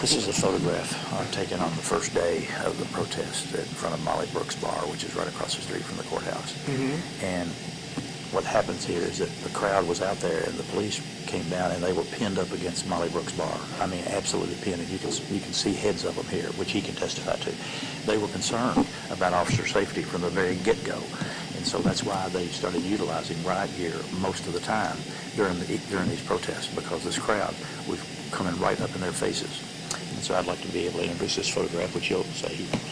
This is a photograph taken on the first day of the protest in front of Molly Brooks Bar, which is right across the street from the courthouse. And what happens here is that the crowd was out there and the police came down and they were pinned up against Molly Brooks Bar. I mean, absolutely pinned, and you can see heads of them here, which he can testify to. They were concerned about officer safety from the very get-go, and so that's why they started utilizing riot gear most of the time during these protests, because this crowd was coming right up in their faces. And so I'd like to be able to introduce this photograph, which you'll say he wants.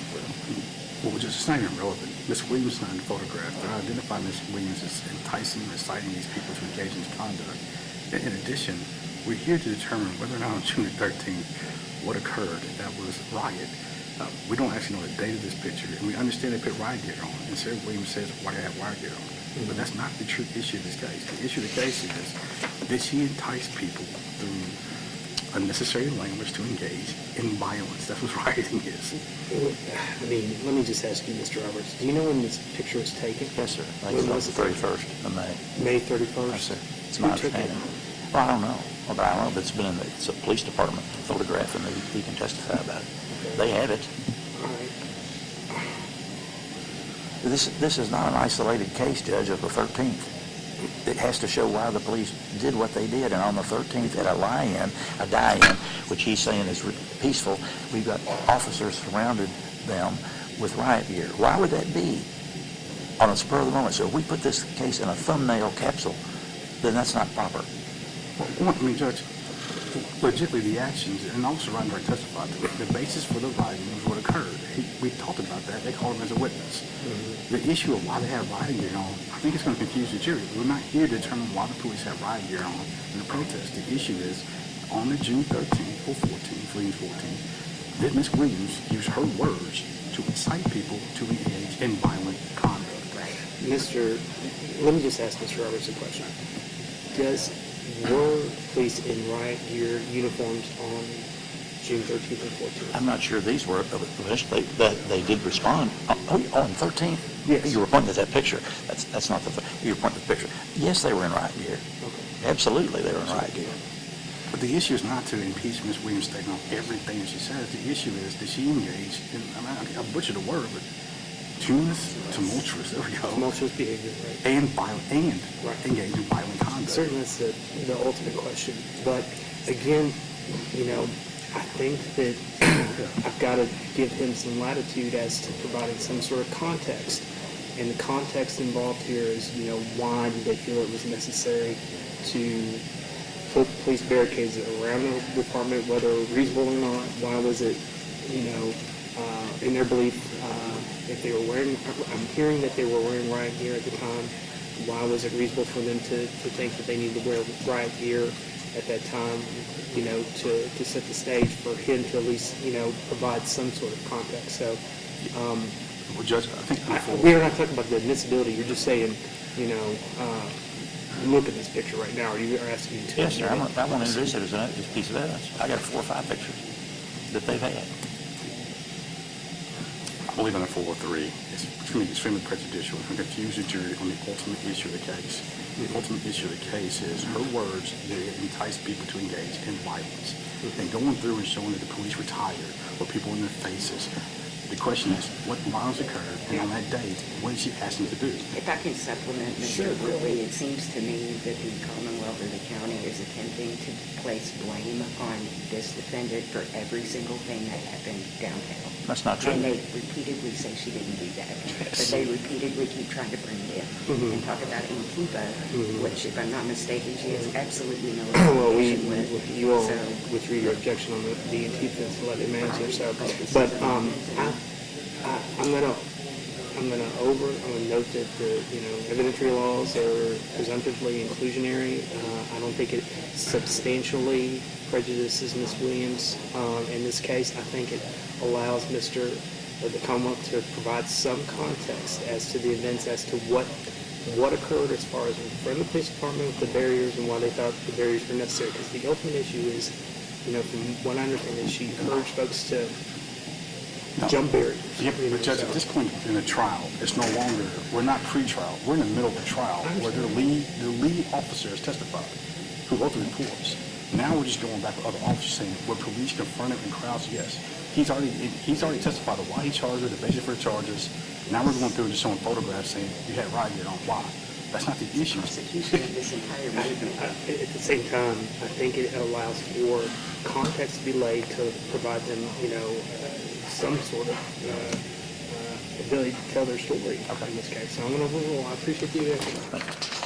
Well, it's not even relevant. Ms. Williams is not in the photograph. They're not identifying Ms. Williams as enticing or inciting these people to engage in conduct. In addition, we're here to determine whether or not on June 13th what occurred that was riot. We don't actually know the date of this picture, and we understand they put riot gear on. And Sarah Williams says, why do they have riot gear on? But that's not the true issue of this case. The issue of the case is, did she entice people through unnecessary language to engage in violence? That's what rioting is. I mean, let me just ask you, Mr. Roberts, do you know when this picture was taken? Yes, sir. I think it was the 31st of May. May 31st? Yes, sir. It's my understanding. Well, I don't know. Well, I don't know if it's been in it's a police department photograph, and he can testify about it. Okay. They have it. All right. This is not an isolated case, Judge, of the 13th. It has to show why the police did what they did. And on the 13th, at a die-in, which he's saying is peaceful, we've got officers surrounded them with riot gear. Why would that be on a spur of the moment? So if we put this case in a thumbnail capsule, then that's not proper. Well, I mean, Judge, legitimately the actions, and Officer Reinberg testified to it, the basis for the rioting was what occurred. We talked about that. They called him as a witness. The issue of why they have riot gear on, I think it's going to confuse the jury. We're not here to determine why the police have riot gear on in the protest. The issue is, on the June 13th or 14th, June 14th, did Ms. Williams use her words to incite people to engage in violent conduct? Let me just ask Mr. Roberts a question. Were police in riot gear uniforms on June 13th and 14th? I'm not sure these were. They did respond. On 13th? Yes. You were pointing at that picture. That's not you were pointing at the picture. Yes, they were in riot gear. Okay. Absolutely, they were in riot gear. But the issue is not to impeach Ms. Williams' statement on everything that she says. The issue is, did she engage in, I butchered the word, but tumultuous, there we go. Tumultuous behavior, right. And violent, and right. Engage in violent conduct. Certainly that's the ultimate question. But again, I think that I've got to give him some latitude as to providing some sort of context. And the context involved here is, why did they feel it was necessary to put police barricades around the department, whether reasonable or not? Why was it, in their belief, if they were wearing, I'm hearing that they were wearing riot gear at the time, why was it reasonable for them to think that they needed to wear riot gear at that time, to set the stage for him to at least, provide some sort of context. So, well, Judge, I think we're not talking about the admissibility. You're just saying, look at this picture right now. Or you are asking me to? Yes, sir. I want to introduce it as a piece of evidence. I got 4 or 5 pictures that they've had. I believe under 403, it's going to be extremely prejudicial. It's going to confuse the jury on the ultimate issue of the case. The ultimate issue of the case is her words that entice people to engage in violence. And going through and showing that the police were tired or people in their faces. The question is, what violence occurred, and on that day, what did she ask them to do? If I can supplement, Mr. Whitley, it seems to me that the Commonwealth or the county is attempting to place blame on this defendant for every single thing that happened downtown. That's not true. And they repeatedly say she didn't do that. Yes. But they repeatedly keep trying to bring it in and talk about Antifa, which, if I'm not mistaken, she has absolutely no affiliation with. You all withdrew your objection on the Antifa and let him answer. So, but I'm gonna note that the evidentiary laws are presumptively inclusionary. I don't think it substantially prejudices Ms. Williams in this case. I think it allows the Commonwealth to provide some context as to the events, as to what occurred as far as in front of the police department with the barriers and why they thought the barriers were necessary. Because the ultimate issue is, from what I understand, is she encouraged folks to No. jump barriers. Yeah, you know, but Judge, so- at this point in the trial, it's no longer, we're not pre-trial, we're in the middle of the trial, where the lead officer has testified, who wrote the reports. Now we're just going back with other officers saying, were police confronted in crowds? Yes. He's already testified of why he charged her, the basis for the charges. Now we're going through and just showing photographs saying, you had riot gear on, why? That's not the issue. Prosecution of this entire movement. At the same time, I think it allows for context to be laid to provide them, some sort of ability to tell their story in this case. So I'm going to overrule. I appreciate the answer.